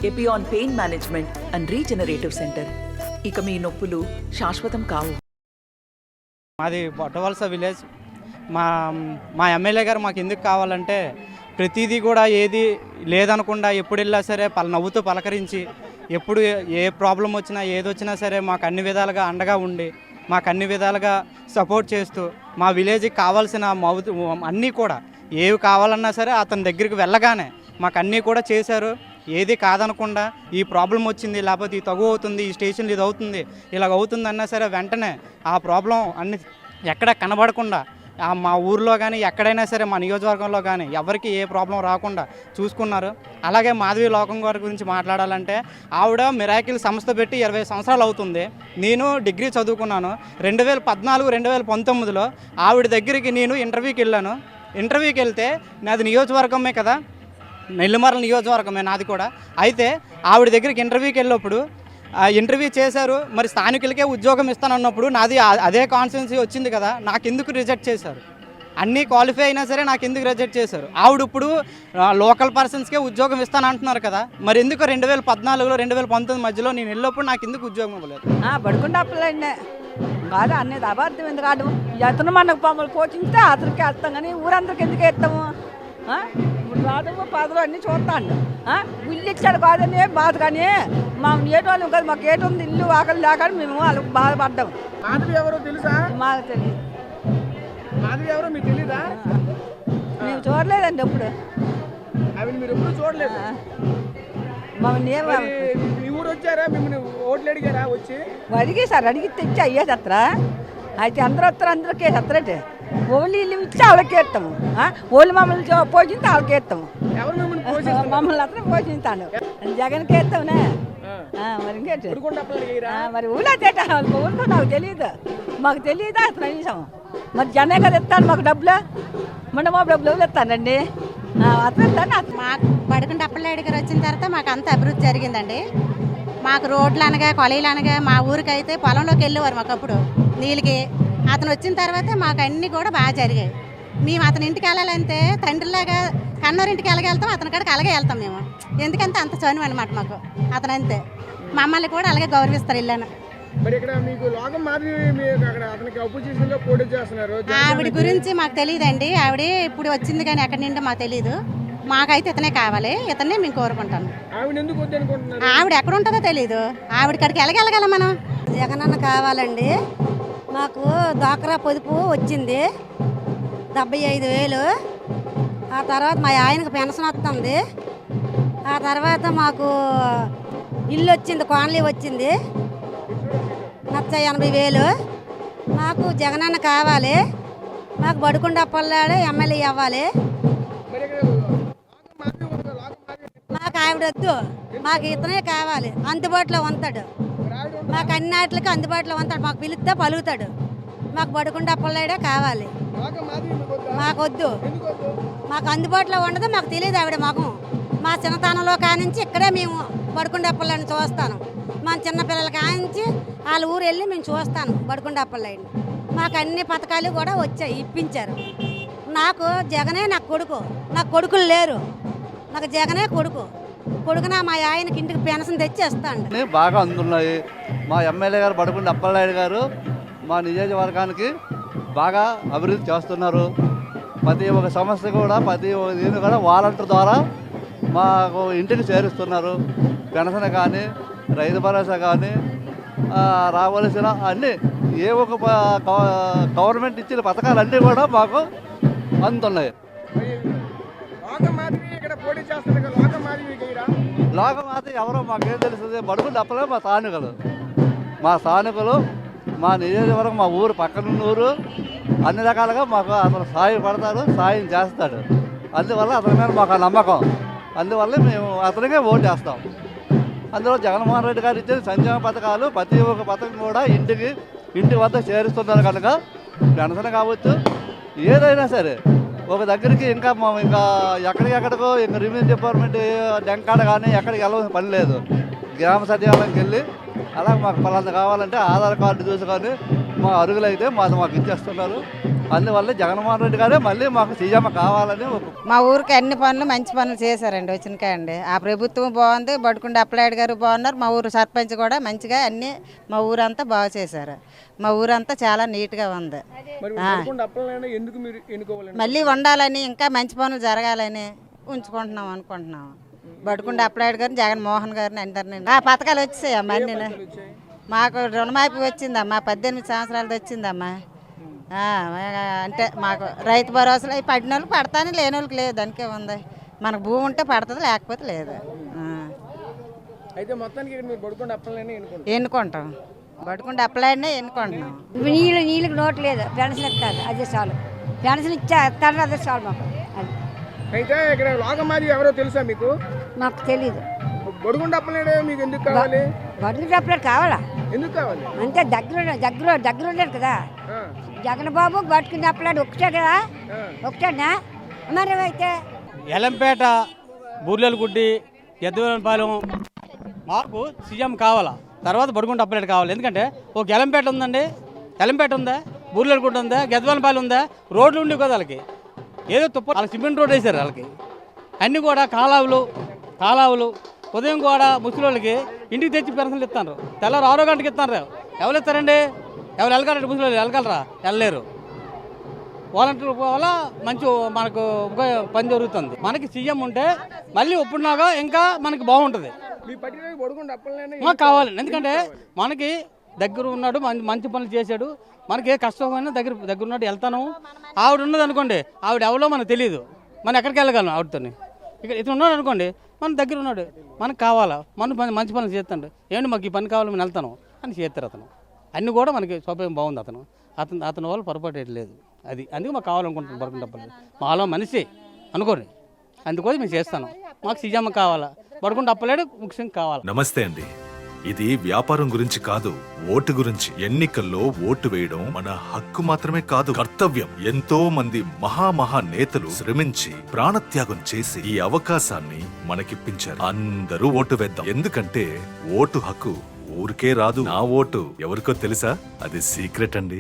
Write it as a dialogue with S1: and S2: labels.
S1: Epione pain management and regenerative centre. ఇక మీ నొప్పులు శాశ్వతం కావు.
S2: మాది పొట్టవలస విలేజ్. మా మా ఎమ్మెల్యే గారు మాకు ఎందుకు కావాలంటే ప్రతిదీ కూడా ఏది లేదనకుండా ఎప్పుడు వెళ్ళా సరే నవ్వుతూ పలకరించి ఎప్పుడు ఏ ప్రాబ్లం వచ్చినా ఏదొచ్చినా సరే మాకు అన్ని విధాలుగా అండగా ఉండి మాకు అన్ని విధాలుగా సపోర్ట్ చేస్తూ మా విలేజ్కి కావాల్సిన అన్నీ కూడా ఏవి కావాలన్నా సరే అతని దగ్గరికి వెళ్ళగానే మాకు అన్నీ కూడా చేశారు. ఏది కాదనకుండా ఈ ప్రాబ్లం వచ్చింది, లేకపోతే ఈ తగు అవుతుంది, ఈ స్టేషన్లో ఇది అవుతుంది, ఇలాగ అవుతుంది అన్నా సరే వెంటనే ఆ ప్రాబ్లం అన్ని ఎక్కడ కనబడకుండా మా ఊర్లో కానీ ఎక్కడైనా సరే మా నియోజకవర్గంలో కానీ ఎవరికి ఏ ప్రాబ్లం రాకుండా చూసుకున్నారు. అలాగే మాధవి లోకం గారి గురించి మాట్లాడాలంటే ఆవిడ మిరాకిల్ సంస్థ పెట్టి 20 సంవత్సరాలు అవుతుంది. నేను డిగ్రీ చదువుకున్నాను. 2014-2019లో ఆవిడ దగ్గరికి నేను ఇంటర్వ్యూకి వెళ్ళాను. ఇంటర్వ్యూకి వెళ్తే నాది నియోజకవర్గమే కదా, నెల్లిమర్ల నియోజకవర్గమే నాది కూడా. అయితే ఆవిడ దగ్గరికి ఇంటర్వ్యూకి వెళ్ళినప్పుడు ఇంటర్వ్యూ చేశారు. మరి స్థానికులకే ఉద్యోగం ఇస్తానన్నప్పుడు నాది అదే కాన్స్టిట్యున్సీ వచ్చింది కదా, నాకు ఎందుకు రిజెక్ట్ చేశారు? అన్నీ క్వాలిఫై అయినా సరే నాకు ఎందుకు రిజెక్ట్ చేశారు? ఆవిడ ఇప్పుడు లోకల్ పర్సన్స్కే ఉద్యోగం ఇస్తానంటున్నారు కదా, మరి ఎందుకు 2014-2019 మధ్యలో నేను వెళ్ళినప్పుడు నాకు ఎందుకు ఉద్యోగం ఇవ్వలేదు?
S3: పడుకుంటే అప్పులండి కాదు అనేది అబద్ధం. ఎందుకు ఆడు ఎతను మనకు మమ్మల్ని పోషిస్తే అతనికి వేస్తాం కానీ ఊరందరికి ఎందుకు వేస్తాము? ఇప్పుడు రాదు పదలు అన్నీ చూస్తాను. ఇల్లు ఇచ్చాడు కాదని బాధ, కానీ మా ఏటోళ్ళం కదా, మాకు ఏటుంది ఇల్లు ఆకలి లేక మేము వాళ్ళకి బాధపడ్డాము.
S4: మాధవి ఎవరో తెలుసా?
S3: మాకు తెలియదు.
S4: మాధవి ఎవరో మీకు తెలీదా?
S3: మేము చూడలేదండి ఎప్పుడు.
S4: అవి మీరు ఎప్పుడు చూడలేదు.
S3: మమ్మల్ని
S4: మీ ఊరు వచ్చారా? మిమ్మల్ని ఓట్లు అడిగారా? వచ్చి
S3: అడిగి సార్ అడిగి తెచ్చి అయ్యేది అత్ర అయితే అందరూ వస్తారు, అందరికీ అత్తరంటే ఓళ్ళు ఇల్లు ఇచ్చి వాళ్ళకి వేస్తాము. ఓళ్ళు మమ్మల్ని పోషిస్తే వాళ్ళకి వేస్తాము.
S4: ఎవరు మిమ్మల్ని పోషిస్తారు?
S3: మమ్మల్ని అతను పోషిస్తాను. జగన్కి వేస్తావునే మరి ఇంకేంటి మరి ఊళ్ళో తేట ఊళ్ళో నాకు తెలియదు, మాకు తెలియదు అతను అనేసాము. మరి జనే కదా ఇస్తాను మాకు డబ్బులు, మొన్న మా డబ్బులు ఇస్తానండి అతను ఇస్తాను.
S5: మాకు బడుకుంటే అప్పలనాయుడు గారు వచ్చిన తర్వాత మాకు అంత అభివృద్ధి జరిగిందండి. మాకు రోడ్లు అనగా కొలైలు అనగా మా ఊరికైతే పొలంలోకి వెళ్ళేవారు మాకు అప్పుడు నీళ్ళకి. అతను వచ్చిన తర్వాత మాకు అన్నీ కూడా బాగా జరిగాయి. మేము అతని ఇంటికి వెళ్ళాలంటే తండ్రిలాగా కన్నోరింటికి వెళ్తాం, అతని కాడికి అలాగే వెళ్తాం మేము. ఎందుకంటే అంత చనువు అనమాట మాకు అతను. అంతే మమ్మల్ని కూడా అలాగే గౌరవిస్తారు ఇల్లు. ఆవిడ గురించి మాకు తెలియదండి. ఆవిడ ఇప్పుడు వచ్చింది కానీ ఎక్కడి నుండి మాకు తెలియదు. మాకైతే ఇతనే కావాలి, ఇతనే మేము కోరుకుంటాము. ఆవిడ ఎక్కడ ఉంటుందో తెలీదు, ఆవిడ కాడికి వెళ్ళగలం మనం.
S6: జగనన్న కావాలండి. మాకు డ్వాక్రా పొదుపు వచ్చింది 75,000. ఆ తర్వాత మా ఆయనకు పెన్షన్ వస్తుంది. ఆ తర్వాత మాకు ఇల్లు వచ్చింది, కాలనీ వచ్చింది 80,000. మాకు జగనన్న కావాలి. మాకు బడుకుండ అప్పలనాయుడు ఎమ్మెల్యే అవ్వాలి. మాకు ఆవిడ వద్దు, మాకు ఇతనే కావాలి. అందుబాటులో ఉంటాడు, మాకు అన్నిటికి అందుబాటులో ఉంటాడు. మాకు పిలిస్తే పలుకుతాడు. మాకు బడుకుండ అప్పలనాయుడే కావాలి. మాకు వద్దు, మాకు అందుబాటులో ఉండదు. మాకు తెలియదు ఆవిడ మొఖం. మా చిన్నతనంలో కానించి ఇక్కడే మేము బడుకుండ అప్పలనాయుడిని చూస్తాను. మా చిన్నపిల్లల కానించి వాళ్ళ ఊరు వెళ్ళి మేము చూస్తాను బడుకుండ అప్పలనాయుడిని. మాకు అన్ని పథకాలు కూడా వచ్చాయి, ఇప్పించారు. నాకు జగనే నాకు కొడుకు, నాకు కొడుకులు లేరు. నాకు జగనే కొడుకున మా ఆయనకి ఇంటికి పెన్షన్ తెచ్చి ఇస్తాను.
S7: బాగా అందున్నాయి. మా ఎమ్మెల్యే గారు బడుకుండ అప్పలనాయుడు గారు మా నియోజకవర్గానికి బాగా అభివృద్ధి చేస్తున్నారు. ప్రతి ఒక్క సమస్య కూడా ప్రతి దీన్ని కూడా వాలంటీర్ ద్వారా మాకు ఇంటికి చేరుస్తున్నారు. పెన్షన్ కానీ, రైతు భరోసా కానీ, రావలసిన అన్నీ ఏ ఒక గవర్నమెంట్ ఇచ్చిన పథకాలన్నీ కూడా మాకు అందుతున్నాయి. లోకమాత ఎవరో మాకేం తెలుస్తుంది? బడుకుండ అప్పలే మా స్థానికులు మా నియోజకవర్గం, మా ఊరు పక్కనున్న ఊరు, అన్ని రకాలుగా మాకు అతను సాయపడతాడు, సాయం చేస్తాడు. అందువల్ల అతని మీద మాకు ఆ నమ్మకం. అందువల్ల మేము అతనికే ఓటు వేస్తాం. అందులో జగన్మోహన్ రెడ్డి గారు ఇచ్చిన సంక్షేమ పథకాలు ప్రతి ఒక్క పథకం కూడా ఇంటి వద్ద చేరుస్తున్నారు కనుక పెన్షన్ కావచ్చు, ఏదైనా సరే ఒక దగ్గరికి ఇంకా ఎక్కడికెక్కడికో ఇంకా రెవెన్యూ డిపార్ట్మెంట్ డెంకాడ కానీ ఎక్కడికి వెళ్ళవలసిన పని లేదు. గ్రామ సచివాలయంకి వెళ్ళి అలా మాకు పలానా కావాలంటే ఆధార్ కార్డు చూసుకొని మా అరుగులైతే మాకు ఇచ్చేస్తున్నారు. అందువల్ల జగన్మోహన్ రెడ్డి గారే మళ్ళీ మాకు సీఎం కావాలని
S5: మా ఊరికి అన్ని పనులు మంచి పనులు చేశారండి వచ్చినకాయండి. ఆ ప్రభుత్వం బాగుంది, బడుకుండి అప్పలాయుడు గారు బాగున్నారు. మా ఊరు సర్పంచ్ కూడా మంచిగా అన్ని మా ఊరంతా బాగా చేశారు. మా ఊరంతా చాలా నీట్గా ఉంది.
S4: మరి బడుగుండ అప్పలనాయుడు ఎందుకు మీరు ఎన్నుకోవాలని?
S5: మళ్ళీ ఉండాలని ఇంకా మంచి పనులు జరగాలని ఉంచుకుంటున్నాం అనుకుంటున్నాం. బడుకుండి అప్పలాయుడు గారిని, జగన్మోహన్ గారిని అందరినీ ఆ పథకాలు వచ్చాయమ్మా. అన్నీ మాకు రుణమాఫీ వచ్చిందమ్మా, 18 సంవత్సరాలది వచ్చిందమ్మా. అంటే మాకు రైతు భరోసాలు అవి పడిన వాళ్ళకి పడతానే, లేని వాళ్ళకి లేదు. దానికే ఉంది. మనకు భూమి ఉంటే పడుతుంది, లేకపోతే లేదు.
S4: అయితే మొత్తానికి ఇక్కడ మీరు బడుగుండ అప్పలనాయుడు
S5: ఎన్నుకుంటాం. బడుకుండి అప్పలాయుడినే ఎన్నుకుంటున్నాం.
S6: నీళ్ళకి నోటు లేదు, పెన్షన్ ఇస్తారు, అదే చాలు. పెన్షన్ ఇస్తారు, అదే చాలు మాకు. అది
S4: అయితే ఇక్కడ లోకమాది ఎవరో తెలుసా మీకు?
S6: మాకు తెలీదు.
S4: బడుగుండ అప్పలనాయుడు మీకు ఎందుకు కావాలి?
S6: బడుగు అప్పలాడు కావాలా?
S4: ఎందుకు కావాలి?
S6: అంతే దగ్గర ఉండేది కదా. జగన్ బాబు బట్టుకుని అప్పలాడు ఒకటే కదా, ఒకటేనా? మరి అయితే
S2: ఎలంపేట, బూర్లెలగుడ్డి, ఎద్దుపాలెం మాకు సీఎం కావాలా, తర్వాత బడుగుంట అప్పలేట్ కావాలి. ఎందుకంటే ఒక ఎలంపేట ఉందండి, ఎలంపేట ఉందా, బూర్లెలగుడ్డ ఉందా, గెద్దవలపాలెం ఉందా, రోడ్లు ఉండి కదా వాళ్ళకి. ఏదో తుప్ప వాళ్ళకి సిమెంట్ రోడ్ వేశారు వాళ్ళకి. అన్నీ కూడా కాలావులు ఉదయం కూడా ముసలిళ్ళకి ఇంటికి తెచ్చి పెన్షన్లు ఇస్తారు. తెల్లారు 6 గంటకి ఇస్తారు. ఎవరు ఇస్తారండి? ఎవరు వెళ్ళగలరు? ముసలి వెళ్ళగలరా? వెళ్ళలేరు. వాలంటీర్ వల్ల మంచి మనకు పని జరుగుతుంది. మనకి సీఎం ఉంటే మళ్ళీ ఒప్పుడున్నాగా ఇంకా మనకి బాగుంటుంది. మాకు కావాలి. ఎందుకంటే మనకి దగ్గర ఉన్నాడు, మంచి పనులు చేశాడు. మనకి ఏ కష్టమైనా దగ్గర ఉన్నాడు, వెళ్తాను. ఆవిడ ఉన్నది అనుకోండి, ఆవిడ ఎవరో మనకు తెలియదు, మనం ఎక్కడికి వెళ్ళగలం ఆవిడతోని. ఇక్కడ ఇతను ఉన్నాడు అనుకోండి, మన దగ్గర ఉన్నాడు, మనకు కావాలా, మంచి పనులు చేస్తాడు. ఏంటి మాకు ఈ పని కావాలి, మేము వెళ్తాను అని చేస్తారు. అతను అన్నీ కూడా మనకి సౌకర్యం బాగుంది. అతని వల్ల పొరపాటు లేదు. అది అందుకే మాకు కావాలనుకుంటున్నాం. బడుగుంట అప్పలాయుడు మాలో మనిషి అనుకోండి, అందుకోసం మేము చేస్తాను. మాకు సీఎం కావాలా, బడుగుంట అప్పలాయుడు ముఖ్యంగా కావాలి.
S8: నమస్తే అండి. ఇది వ్యాపారం గురించి కాదు, ఓటు గురించి. ఎన్నికల్లో ఓటు వేయడం మన హక్కు మాత్రమే కాదు, కర్తవ్యం. ఎంతో మంది మహా నేతలు శ్రమించి ప్రాణత్యాగం చేసి ఈ అవకాశాన్ని మనకిప్పించారు. అందరూ ఓటు వేద్దాం. ఎందుకంటే ఓటు హక్కు ఊరికే రాదు. నా ఓటు ఎవరికో తెలుసా? అది సీక్రెట్ అండి.